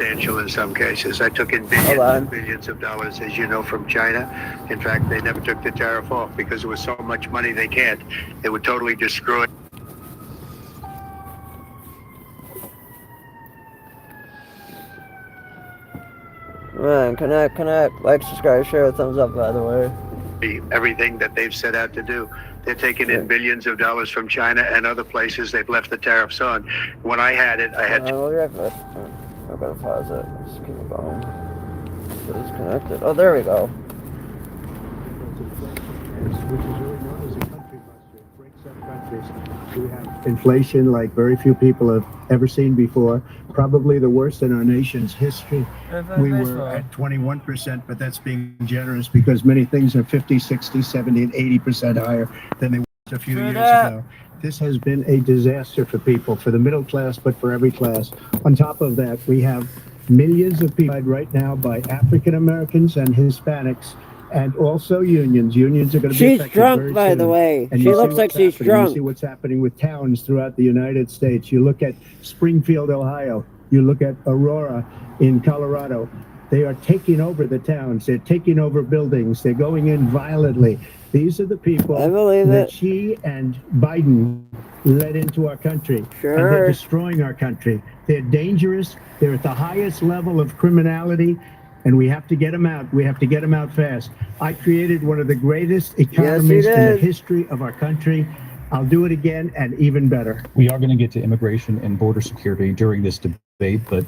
substantial in some cases. I took in billions and billions of dollars, as you know, from China. In fact, they never took the tariff off because there was so much money they can't. They would totally destroy. Man, connect. Like, subscribe, share, thumbs up, by the way. Everything that they've set out to do. They're taking in billions of dollars from China and other places. They've left the tariffs on. When I had it, I had to... We'll be right back. I'm gonna pause it. Let's keep it going. It's connected. Oh, there we go. Which is really known as a country buster. It breaks up countries. We have inflation like very few people have ever seen before. Probably the worst in our nation's history. We were at 21%, but that's being generous because many things are 50, 60, 70, and 80% higher than they were a few years ago. This has been a disaster for people, for the middle class, but for every class. On top of that, we have millions of people right now by African Americans and Hispanics, and also unions. Unions are going to be affected very soon. She's drunk, by the way. And she looks like she's drunk. You see what's happening with towns throughout the United States. You look at Springfield, Ohio. You look at Aurora in Colorado. They are taking over the towns. They're taking over buildings. They're going in violently. These are the people that she and Biden led into our country. Sure. And they're destroying our country. They're dangerous. They're at the highest level of criminality. And we have to get them out. We have to get them out fast. I created one of the greatest economies in the history of our country. I'll do it again and even better. We are going to get to immigration and border security during this debate, but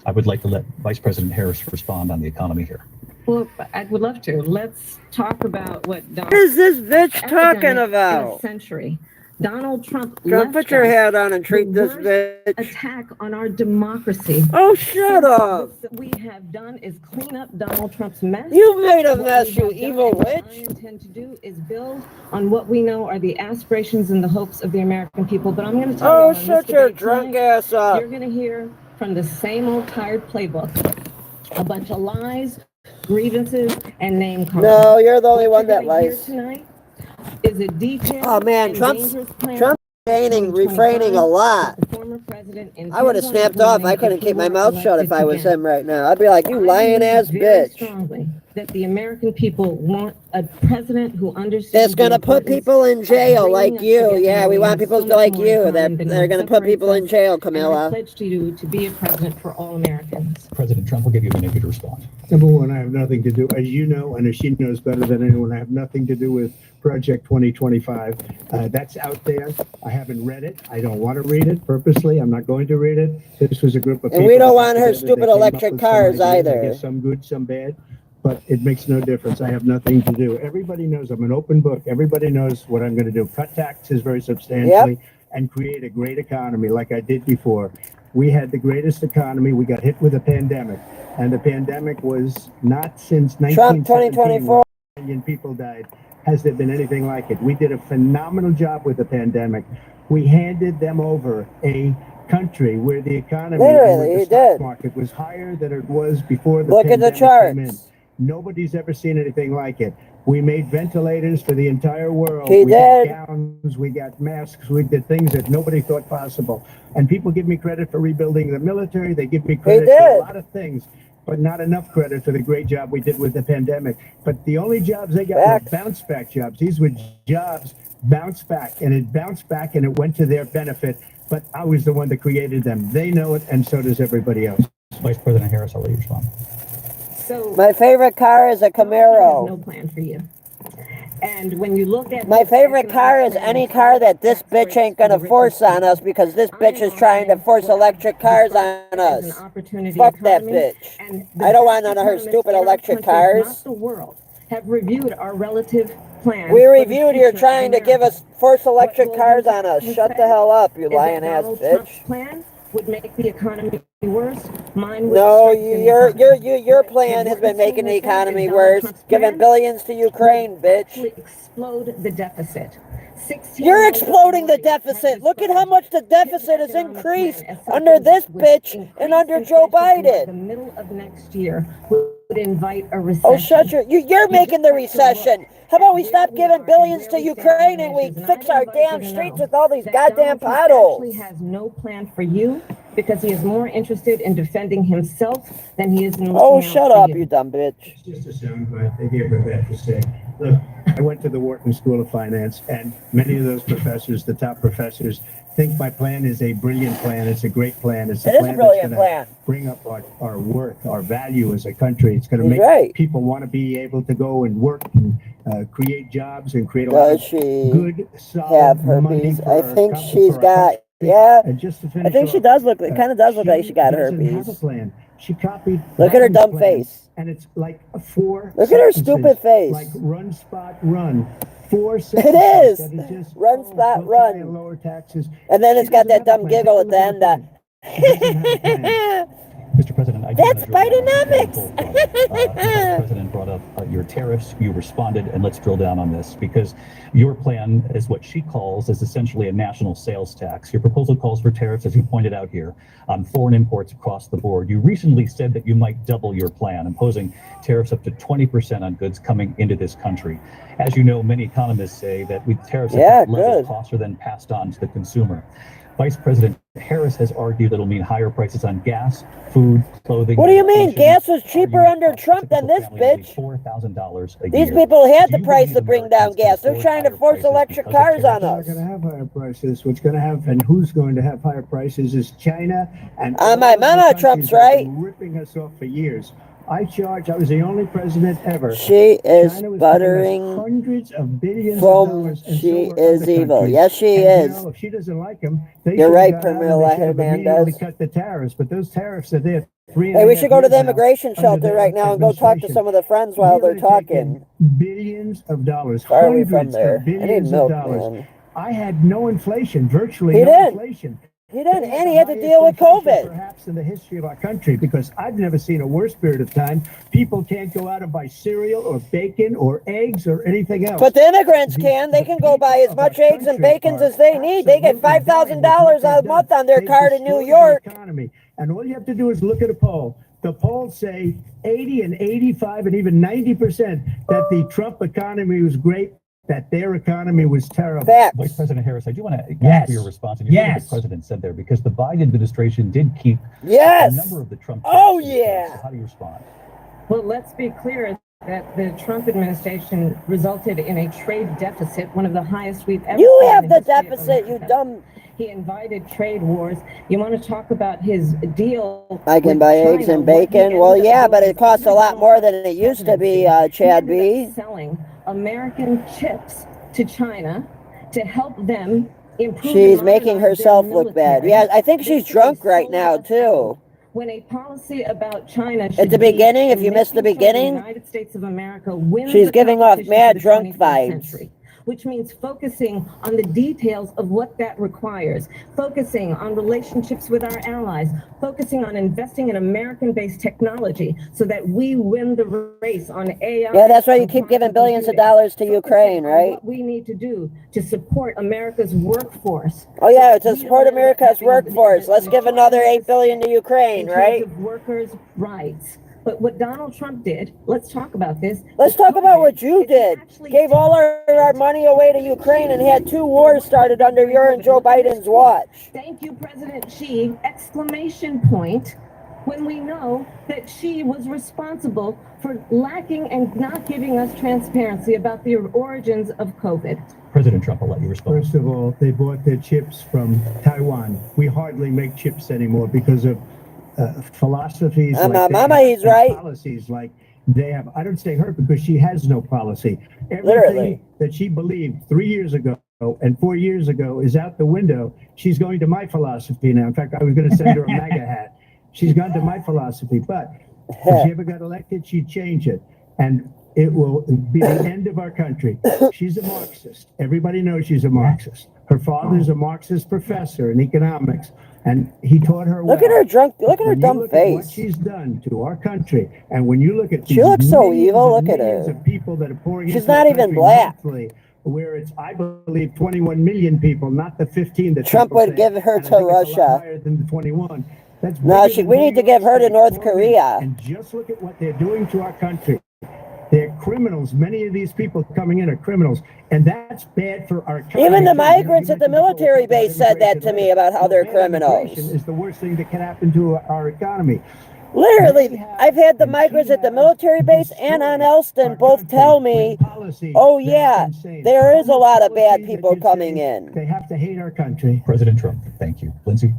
I would like to let Vice President Harris respond on the economy here. Well, I would love to. Let's talk about what What is this bitch talking about? Century. Donald Trump put your hat on and treat this bitch. Attack on our democracy. Oh, shut up. What we have done is clean up Donald Trump's mess. You made a mess, you evil witch. What I intend to do is build on what we know are the aspirations and the hopes of the American people. But I'm going to tell you, shut your drunk ass up. You're going to hear from the same old tired playbook. A bunch of lies, grievances, and name calling. No, you're the only one that lies. Tonight is a detailed Trump's refraining a lot. I would have snapped off. I couldn't keep my mouth shut if I was him right now. I'd be like, you lying ass bitch. Strongly that the American people want a president who understands. That's gonna put people in jail like you. Yeah, we want people like you. They're gonna put people in jail, Camilla. I pledge to you to be a president for all Americans. President Trump will give you a minute to respond. Number one, I have nothing to do, as you know, and as she knows better than anyone, I have nothing to do with Project 2025. That's out there. I haven't read it. I don't want to read it purposely. I'm not going to read it. This was a group of people. And we don't want her stupid electric cars either. I guess some good, some bad. But it makes no difference. I have nothing to do. Everybody knows I'm an open book. Everybody knows what I'm going to do. Cut taxes very substantially and create a great economy like I did before. We had the greatest economy. We got hit with a pandemic. And the pandemic was not since 1917 when 1 million people died. Has there been anything like it? We did a phenomenal job with the pandemic. We handed them over a country where the economy and the stock market was higher than it was before the pandemic came in. Nobody's ever seen anything like it. We made ventilators for the entire world. We got gowns, we got masks, we did things that nobody thought possible. And people give me credit for rebuilding the military. They give me credit for a lot of things, but not enough credit for the great job we did with the pandemic. But the only jobs they got were bounce back jobs. These were jobs bounce back, and it bounced back and it went to their benefit. But I was the one that created them. They know it, and so does everybody else. Vice President Harris, I'll let you respond. So my favorite car is a Camaro. No plan for you. And when you look at my favorite car is any car that this bitch ain't gonna force on us, because this bitch is trying to force electric cars on us. Fuck that bitch. I don't want none of her stupid electric cars. Not the world have reviewed our relative plans. We reviewed you're trying to give us force electric cars on us. Shut the hell up, you lying ass bitch. Plan would make the economy worse. Mine would. No, your plan has been making the economy worse, giving billions to Ukraine, bitch. Explode the deficit. You're exploding the deficit. Look at how much the deficit has increased under this bitch and under Joe Biden. The middle of next year would invite a recession. Oh, shut your... You're making the recession. How about we stop giving billions to Ukraine and we fix our damn streets with all these goddamn potholes? Actually has no plan for you because he is more interested in defending himself than he is in looking Oh, out shut for up, you. you dumb bitch. It's just a soundbite. They gave her that to say. Look, I went to the Wharton School of Finance, and many of those professors, the top professors, think my plan is a brilliant plan. It's a great plan. It's It is a plan brilliant that's going plan. to bring up our worth, our value as a country. It's going to He's make right. people want to be able to go and work and create jobs and create a lot Does of she good, solid have money herpes? for I our think com- she's for our got, country. yeah, And just to I finish think she off, does look, it kind of does look like she got doesn't have a herpes. plan. She copied Look at her Biden's dumb plan, face. and it's like 4 Look at her sentences, stupid face. like run, spot, run. 4 It sentences. is. That is just, Run, spot, go try run. and lower taxes. And then it's She got doesn't that have a dumb plan. giggle Take at a the look end. at her plan. She doesn't have a plan. Mr. President, I do That's want to drill down on Bidenomics. the Vice President brought up your tariffs. You responded, and let's drill down on this because your plan is what she calls is essentially a national sales tax. Your proposal calls for tariffs, as you pointed out here, on foreign imports across the board. You recently said that you might double your plan, imposing tariffs up to 20% on goods coming into this country. As you know, many economists say that with tariffs at that level, good. costs are then passed on to the consumer. Vice President Harris has argued it'll mean higher prices on gas, food, clothing. What do you mean? medication, Gas was cheaper arguing under it costs Trump a than this typical family bitch. $4,000 a These year. people had Do the you price believe to bring down Americans can gas. They're afford trying to higher force prices electric because of cars on tariffs? We're us. going to have higher prices. What's going to have, and who's going to have higher prices is China and On my all of the mama, countries Trump's that have right. been ripping us off for years. I was the only president ever. She is China was paying us buttering hundreds of billions of from dollars, and she so were is other evil. countries. Yes, she And is. now, if she doesn't like them, they You're should right, have gone out and Camilla they should have immediately Hernandez. cut the tariffs. But those tariffs are there. Hey, we should go to the immigration shelter their right now and go talk to administration. some of the friends We while are they're going to take in talking. billions of dollars, Far away from hundreds there. of I need billions of milk, dollars. man. I had no inflation, virtually He no didn't. inflation. He didn't, They and the he had to highest deal with inflation COVID. perhaps in the history of our country, because I've never seen a worse period of time. People can't go out and buy cereal or bacon or eggs or anything else. But the immigrants can. They can go buy as much eggs and bacons as they need. They get $5,000 a month on their card in New York. Economy. And all you have to do is look at a poll. The polls say 80 and 85 and even 90% that the Trump economy was great, that their economy was terrible. Facts. Vice President Harris, I do want to ask Yes. for your response. And you heard what the president said there, because the Biden administration did keep a Yes. number of the Trump Oh, tariffs in place. yeah. So how do you respond? Well, let's be clear that the Trump administration resulted in a trade deficit, one of the highest we've ever You seen have in the history of deficit, you America. dumb. He invited trade wars. You want to talk about his deal? I can with buy China, eggs and what he bacon. ended Well, up yeah, but doing it costs a under lot Donald more than Trump's it used to be, presidency. Chad He ended B. up selling American chips to China to help them improve. She's and making modernize herself their look bad. military. Yeah, I think They she's say drunk right sold now, us too. out. When a policy about China At should the be beginning, if you in missed the making sure beginning, United States of America wins she's the giving off competition mad for the drunk 21st vibes. century, which means focusing on the details of what that requires, focusing on relationships with our allies, focusing on investing in American-based technology so that we win the race on AI. Yeah, that's why you and keep giving quantum billions of computing. dollars to Focusing Ukraine, on right? What we need to do to support America's workforce. Oh, yeah, to We support don't end up America's having workforce. Let's give another $8 billion to Ukraine, in terms right? of workers' rights. But what Donald Trump did, let's talk about this. Let's talk about what you did. Gave all our money away to Ukraine and had 2 wars started under your and Joe Biden's watch. Thank you, President Xi, exclamation point, when we know that Xi was responsible for lacking and not giving us transparency about the origins of COVID. President Trump, I'll let you respond. First of all, they bought their chips from Taiwan. We hardly make chips anymore because of philosophies like my they mama, have, he's and right. policies like they have. I don't say her because she has no policy. Everything Literally. that she believed 3 years ago and 4 years ago is out the window. She's going to my philosophy now. In fact, I was going to send her a MAGA hat. She's gone to my philosophy, but if she ever got elected, she'd change it. And it will be the end of our country. She's a Marxist. Everybody knows she's a Marxist. Her father's a Marxist professor in economics, and he taught her well. Look at her drunk, look at her When you dumb look at what face. she's done to our country, and when you look at She these looks so millions evil. and Look at millions her. of people that are pouring She's into our not even country black. monthly, where it's, I believe, 21 million people, not the 15 that Trump people would say, give her and I to think it's a lot Russia. higher than the 21. That's No, bigger than we New need to York give her to State, North Oregon, Korea. And just look at what they're doing to our country. They're criminals. Many of these people coming in are criminals, and that's bad for our country. Even the migrants at the military base said that to me about how they're criminals. Immigration is the worst thing that can happen to our economy. Literally, I've had the migrants at the military base and on Elston both tell me, oh yeah, there is a lot of bad people coming in. They have to hate our country. President Trump, thank you. Lindsay?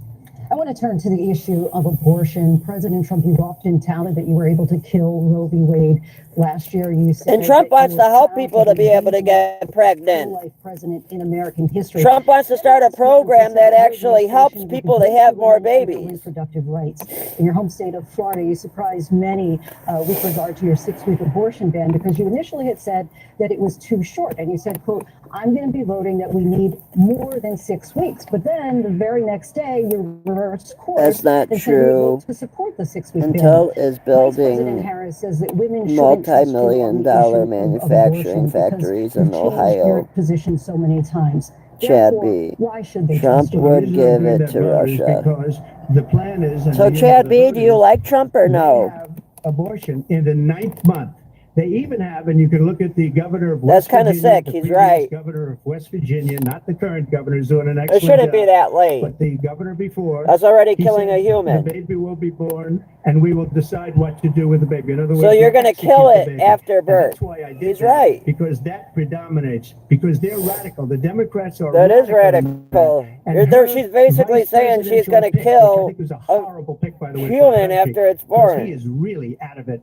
I want to turn to the issue of abortion. President Trump, you've often touted that you were able to kill Roe v. Wade last year. You said and Trump wants to help people to be able to get pregnant. Life president in American history. Trump wants to start a program that actually helps people to have more babies. Reproductive rights. In your home state of Florida, you surprised many with regard to your 6-week abortion ban, because you initially had said that it was too short. And you said, quote, I'm going to be voting that we need more than 6 weeks. But then the very next day, you reversed course. That's not and true. said to support the 6-week ban. Intel is President building Harris says that women multi-million-dollar manufacturing factories in Ohio. Position so many times. Chad Therefore, B. Why should they Trump trust you? would give it to Russia. Because the plan is. So Chad B, do you like Trump or no? They have abortion in the 9th month. They even have, and you can look at the governor of That's West kind of Virginia, sick. the He's previous right. Governor of West Virginia, not the current governor, is doing an It excellent shouldn't be job. that late. But the governor before. That's already he killing said a human. The baby will be born, and we will decide what to do with the baby. In other words, So you're we'll going to execute kill the it baby. after And birth. that's why I did He's that, right. because that predominates. Because they're radical. The Democrats are That is radical. radical. And There, her she's basically vice saying she's presidential going to pick, which I kill think was a horrible pick, by the way, for human our country, after it's because born. he is really out of it.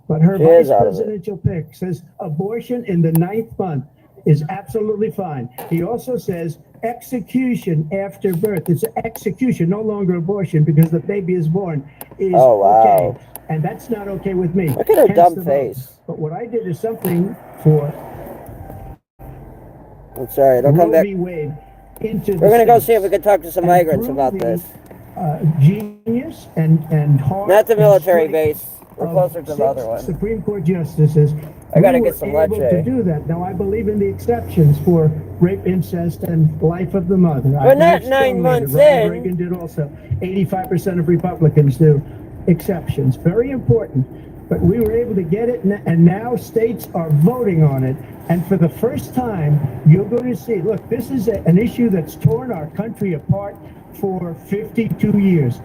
But her She vice is out of it. presidential pick says abortion in the 9th month is absolutely fine. He also says execution after birth. It's execution, no longer abortion, because the baby is born is Oh, wow. okay. And that's not okay with me. Look at her Hence dumb the vote. face. But what I did is something for I'm sorry, don't come Roe back. v. Wade into the We're going to go see if states. we can talk to some And migrants through about the, this. Genius and hard. Not the and military strength base. We're of closer to the 6 other one. Supreme Court justices. I gotta we get were some able leche. to do that. Now I believe in the exceptions for rape, incest, and life of the mother. We're not believe 9 strongly months that Ronald in. Reagan did also. 85% of Republicans do. Exceptions, very important. But we were able to get it, and now states are voting on it. And for the first time, you're going to see, look, this is an issue that's torn our country apart for 52 years.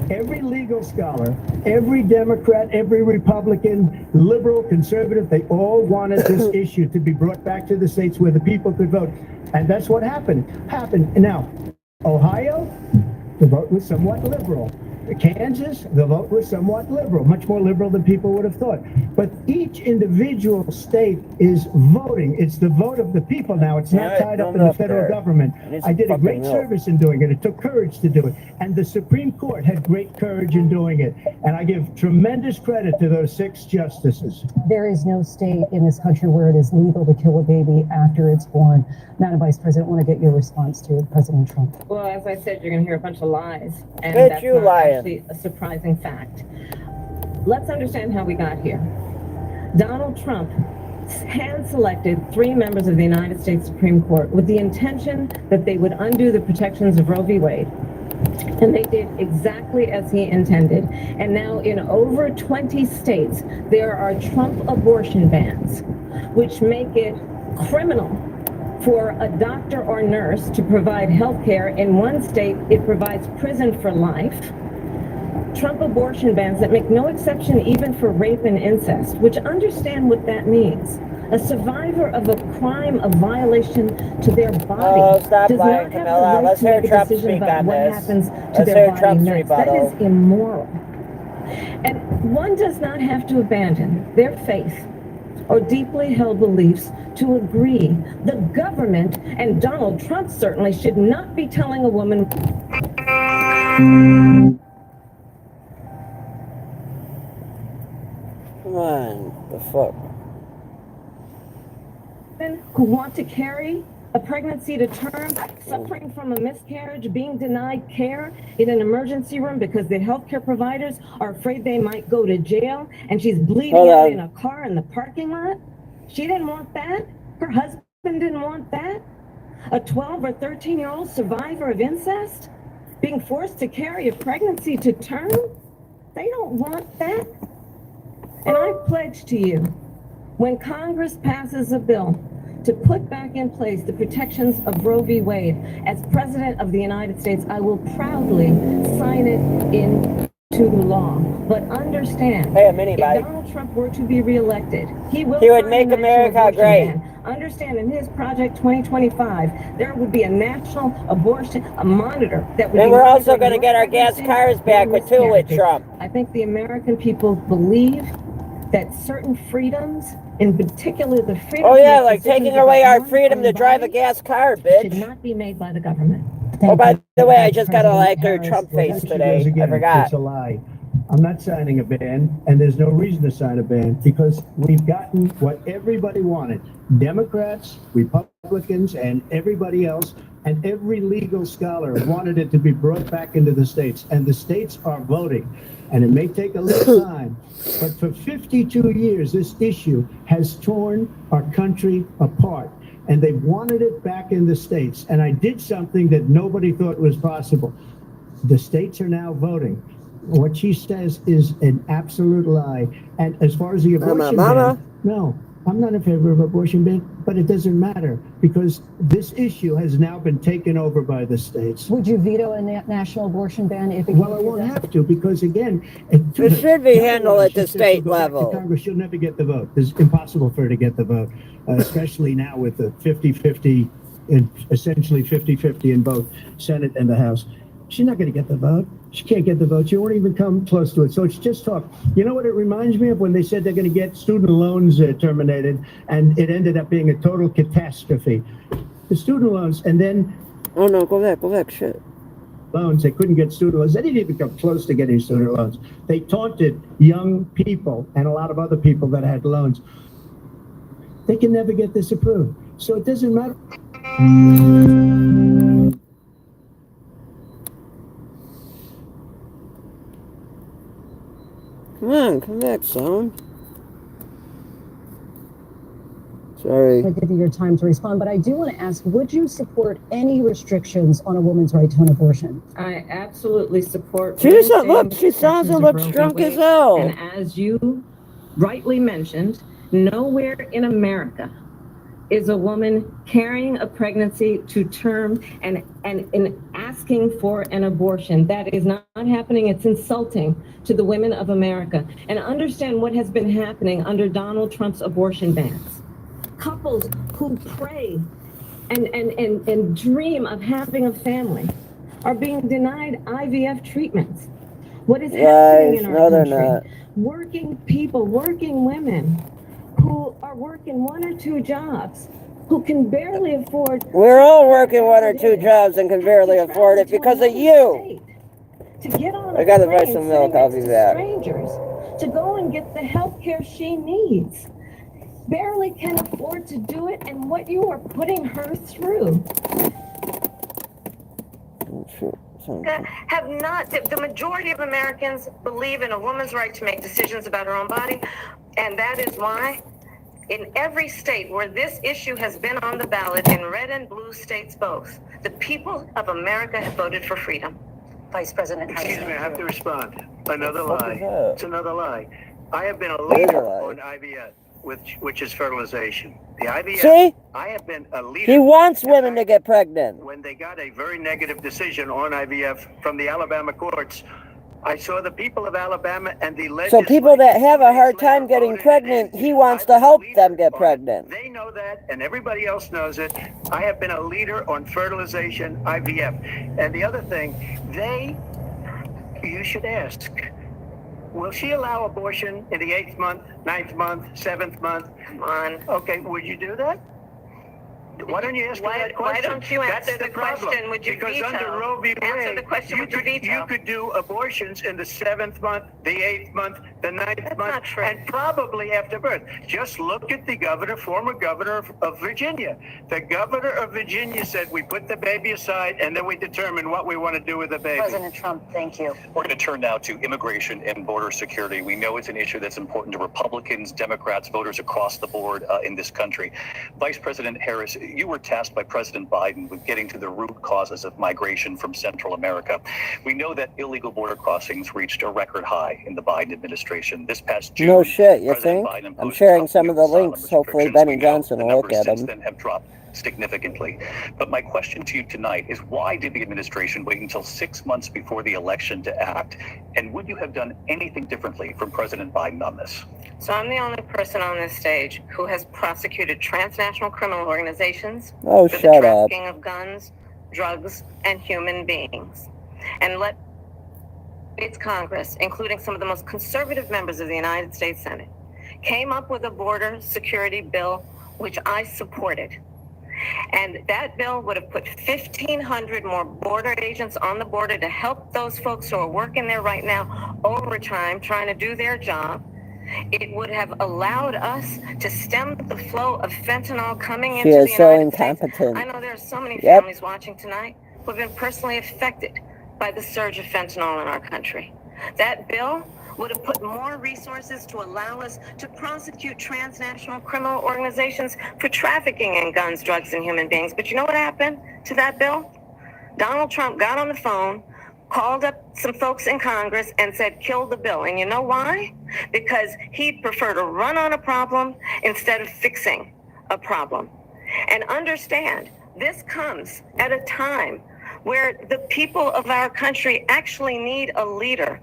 Every legal scholar, every Democrat, every Republican, liberal, conservative, they all wanted this issue to be brought back to the states where the people could vote. And that's what happened. Now, Ohio, the vote was somewhat liberal. Kansas, the vote was somewhat liberal, much more liberal than people would have thought. But each individual state is voting. It's the vote of the people now. It's not tied up in the federal government. I did a great service in doing it. It took courage to do it. And the Supreme Court had great courage in doing it. And I give tremendous credit to those 6 justices. There is no state in this country where it is legal to kill a baby after it's born. Madam Vice President, I want to get your response to President Trump. Well, as I said, you're going to hear a bunch of lies, and Bitch, that's you not lying. actually a surprising fact. Let's understand how we got here. Donald Trump hand-selected 3 members of the United States Supreme Court with the intention that they would undo the protections of Roe v. Wade. And they did exactly as he intended. And now in over 20 states, there are Trump abortion bans, which make it criminal for a doctor or nurse to provide health care. In one state, it provides prison for life. Trump abortion bans that make no exception even for rape and incest, which understand what that means. A survivor of a crime of violation to their body stop does lying, not have the Camilla. right Let's to hear make a Trump decision speak about on what this. happens to Let's their hear body Trump's next. That rebuttal. is immoral. And one does not have to abandon their faith or deeply held beliefs to agree. The government, and Donald Trump certainly, should not be telling a woman Come on, the fuck? who want to carry a pregnancy to term, suffering from a miscarriage, being denied care in an emergency room because the healthcare providers are afraid they might go to jail, and she's bleeding Hold out on. in a car in the parking lot. She didn't want that. Her husband didn't want that. A 12 or 13-year-old survivor of incest being forced to carry a pregnancy to term. They don't want that. And I pledge to you When Congress passes a bill to put back in place the protections of Roe v. Wade, as President of the United States, I will proudly sign it into law. But understand, Hey, a mini if bike. Donald Trump were to be reelected, he would He would sign make a national America abortion great. ban. Understand, in his Project 2025, there would be a national abortion, a monitor that would And be we're also monitoring going to your get our gas pregnancies cars back and with too with miscarriages. Trump. I think the American people believe that certain freedoms, in particular the freedom Oh to yeah, make like decisions taking away about our one's freedom own to drive a body, gas car, should bitch. not be made by the government. Oh, by the way, I just got a President like her Harris. Trump Well, face there she today. goes again. I forgot. It's a lie. I'm not signing a ban, and there's no reason to sign a ban because we've gotten what everybody wanted. Democrats, Republicans, and everybody else, and every legal scholar wanted it to be brought back into the states, and the states are voting. And it may take a little time, but for 52 years, this issue has torn our country apart. And they wanted it back in the states. And I did something that nobody thought was possible. The states are now voting. What she says is an absolute lie. And as far as the abortion ban, no, I'm not in favor of abortion ban, but it doesn't matter because this issue has now been taken over by the states. Would you veto a national abortion ban if it Well, I won't have to because again, It should be handled at the state level. Congress, she'll never get the vote. It's impossible for her to get the vote, especially now with the 50-50, essentially 50-50 in both Senate and the House. She's not going to get the vote. She can't get the vote. She won't even come close to it. So it's just talk. You know what it reminds me of when they said they're going to get student loans terminated, and it ended up being a total catastrophe. The student loans, and then Oh no, go back, shit. loans. They couldn't get student loans. They didn't even come close to getting student loans. They taunted young people and a lot of other people that had loans. They can never get this approved. So it doesn't matter. Come back, son. Sorry. I'll give you your time to respond, but I do want to ask, would you support any restrictions on a woman's right to an abortion? I absolutely support. She doesn't look, reinstating she sounds and protections of looks Roe v. drunk as Wade. hell. And as you rightly mentioned, nowhere in America is a woman carrying a pregnancy to term and asking for an abortion. That is not happening. It's insulting to the women of America. And understand what has been happening under Donald Trump's abortion bans. Couples who pray and dream of having a family are being denied IVF treatments. What is happening in our they're country? not. Working people, working women who are working 1 or 2 jobs, who can barely afford. We're all working 1 or 2 jobs and can barely afford it because of you. To get on I gotta buy plane some milk, sitting I'll next be to back. strangers, to go and get the health care she needs. Barely can afford to do it, and what you are putting her through. Have not, the majority of Americans believe in a woman's right to make decisions about her own body, and that is why in every state where this issue has been on the ballot, in red and blue states both, the people of America have voted for freedom. Vice President. Excuse me, I have to respond. Another What the fuck lie. is that? It's another lie. I have been a It is a leader lie. on IVF, which is fertilization. The IVF. See? I have been a leader. He wants women to get pregnant. When they got a very negative decision on IVF from the Alabama courts, I saw the people of Alabama and the So legislature. people that have a 2 days hard later time getting voted pregnant, in. he wants I've to been a help leader them get on it. pregnant. They know that, and everybody else knows it. I have been a leader on fertilization, IVF. And the other thing, you should ask, will she allow abortion in the 8th month, 9th month, 7th month? Come on. Okay, would you do that? Why don't you ask her that question? Why don't you That's answer the problem. question? Would you Because veto? under Roe v. Wade, Answer the question with your veto. you could do abortions in the 7th month, the 8th month, the 9th That's month, not true. and probably after birth. Just look at the former governor of Virginia. The governor of Virginia said we put the baby aside and then we determine what we want to do with the baby. President Trump, thank you. We're going to turn now to immigration and border security. We know it's an issue that's important to Republicans, Democrats, voters across the board in this country. Vice President Harris, you were tasked by President Biden with getting to the root causes of migration from Central America. We know that illegal border crossings reached a record high in the Biden administration. This past June, No shit, you President think? Biden I'm imposed sharing tough some new of the asylum links. Hopefully restrictions. Benny We know Johnson the will look numbers at since them. then have dropped significantly. But my question to you tonight is, why did the administration wait until 6 months before the election to act? And would you have done anything differently from President Biden on this? So I'm the only person on this stage who has prosecuted transnational criminal organizations Oh, for the shut up. trafficking of guns, drugs, and human beings. And let States Congress, including some of the most conservative members of the United States Senate, came up with a border security bill, which I supported. And that bill would have put 1,500 more border agents on the border to help those folks who are working there right now overtime, trying to do their job. It would have allowed us to stem the flow of fentanyl coming into the United States. I know there are so many families watching tonight who have been personally affected by the surge of fentanyl in our country. That bill would have put more resources to allow us to prosecute transnational criminal organizations for trafficking in guns, drugs, and human beings. But you know what happened to that bill? Donald Trump got on the phone, called up some folks in Congress and said, kill the bill. And you know why? Because he'd prefer to run on a problem instead of fixing a problem. And understand, this comes at a time where the people of our country actually need a leader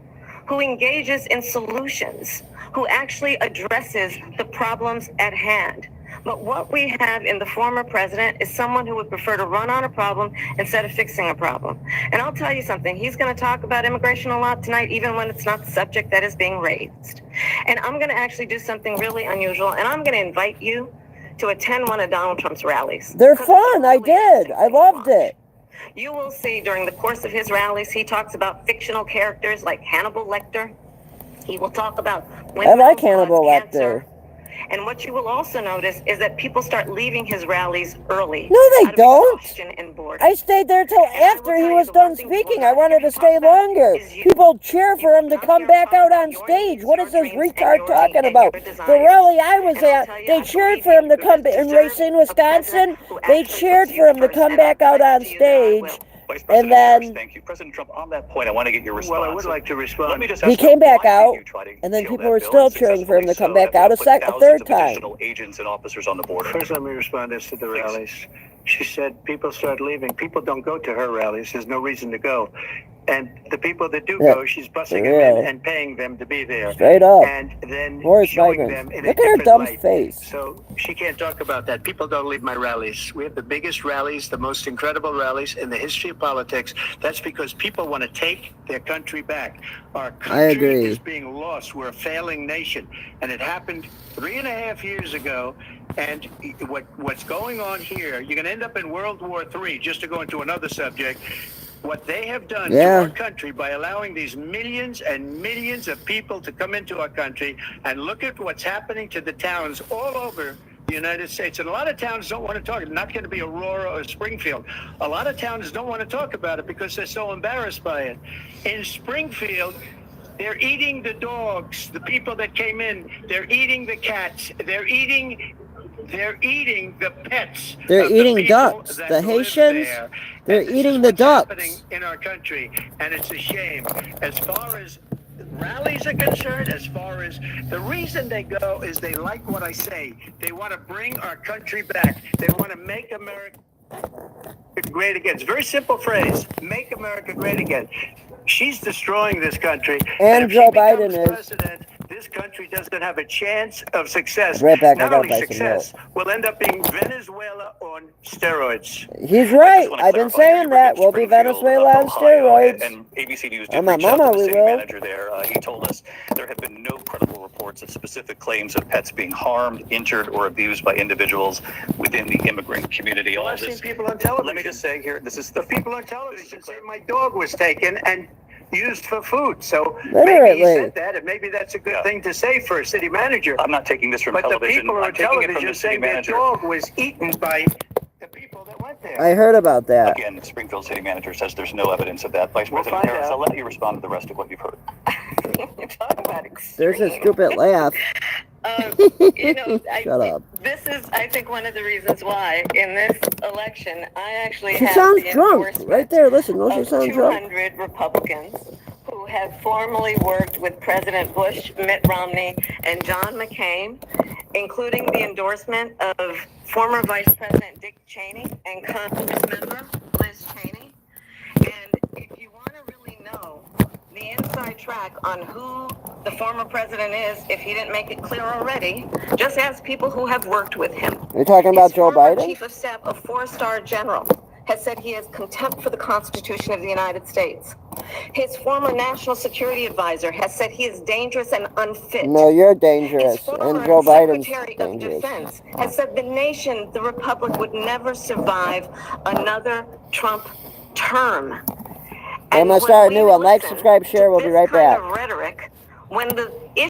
who engages in solutions, who actually addresses the problems at hand. But what we have in the former president is someone who would prefer to run on a problem instead of fixing a problem. And I'll tell you something, he's going to talk about immigration a lot tonight, even when it's not the subject that is being raised. And I'm going to actually do something really unusual, and I'm going to invite you to attend one of Donald Trump's rallies. They're fun, I did. I loved it. You will see during the course of his rallies, he talks about fictional characters like Hannibal Lecter. He will talk about I like Hannibal Lecter. And what you will also notice is that people start leaving his rallies early. No, they don't. I stayed there till after he was done speaking. I wanted to stay longer. People cheer for him to come back out on stage. What is this retard talking about? The rally I was at, they cheered for him to come in Racine, Wisconsin. They cheered for him to come back out on stage. And then, thank you, President Trump. On that point, I want to get your response. Well, I would like to respond. Let me just he ask came back why out, did you try to and then kill people that were bill still and cheering for him to come successfully back out a put thousands third of time. additional agents and officers on the border? First, let me respond this to the rallies. She said people start leaving. People don't go to her rallies. There's no reason to go. And the people that do go, she's bussing them in and paying them to be there. Straight up. And then More showing migrants. them in Look a at her different dumb light. face. So she can't talk about that. People don't leave my rallies. We have the biggest rallies, the most incredible rallies in the history of politics. That's because people want to take their country back. Our country is being lost. We're a failing nation. And it happened 3.5 years ago. And what's going on here, you're going to end up in World War III, just to go into another subject. What they have done to our country by allowing these millions and millions of people to come into our country, and look at what's happening to the towns all over the United States. And a lot of towns don't want to talk. It's not going to be Aurora or Springfield. A lot of towns don't want to talk about it because they're so embarrassed by it. In Springfield, they're eating the dogs, the people that came in. They're eating the cats. They're eating the pets. They're eating ducks. The Haitians, they're eating the ducks. In our country, and it's a shame. As far as rallies are concerned, as far as the reason they go is they like what I say. They want to bring our country back. They want to make America great again. It's a very simple phrase. Make America great again. She's destroying this country. And Joe Biden is. President, this country doesn't have a chance of success. Right back, Not only success, we'll end up being Venezuela on steroids. He's right. I've been saying that. We'll be Venezuela on steroids. And ABC News Oh, did my reach out mama, to the we city will. manager there. He told us there have been no credible reports of specific claims of pets being harmed, injured, or abused by individuals within the immigrant community. Well, I've seen people on television. Let me just say here, this is the people on television say my dog was taken and used for food. So Literally. maybe he said that, and maybe that's a good thing to say for a city manager. I'm not taking this from But the television. people I'm on taking it from television the city saying their manager. dog was eaten by the people that went there. I heard about that. Again, the Springfield city manager says there's no evidence of that. Vice We'll President find Harris, out. I'll let you respond to the rest of what you've heard. You're talking about There's a extreme. stupid laugh. You know, Shut up. This is, I think, one of the reasons why in this election I actually She have sounds the drunk. endorsement Right there, listen, don't she of sound drunk? 200 Republicans who have formerly worked with President Bush, Mitt Romney, and John McCain, including the endorsement of former Vice President Dick Cheney and Congressmember Liz Cheney. And if you want to really know the inside track on who the former president is, if he didn't make it clear already, just ask people who have worked with him. You're talking about His Joe former Biden? Chief of Staff, a four-star general, has said he has contempt for the Constitution of the United States. His former National Security Advisor has said he is dangerous and unfit. No, you're His dangerous, former and Joe Biden's Secretary of dangerous. Defense has said the nation, the Republic, would never survive another Trump term. I'm gonna start a new one. Like, subscribe, share. We'll be right back. Rhetoric, when the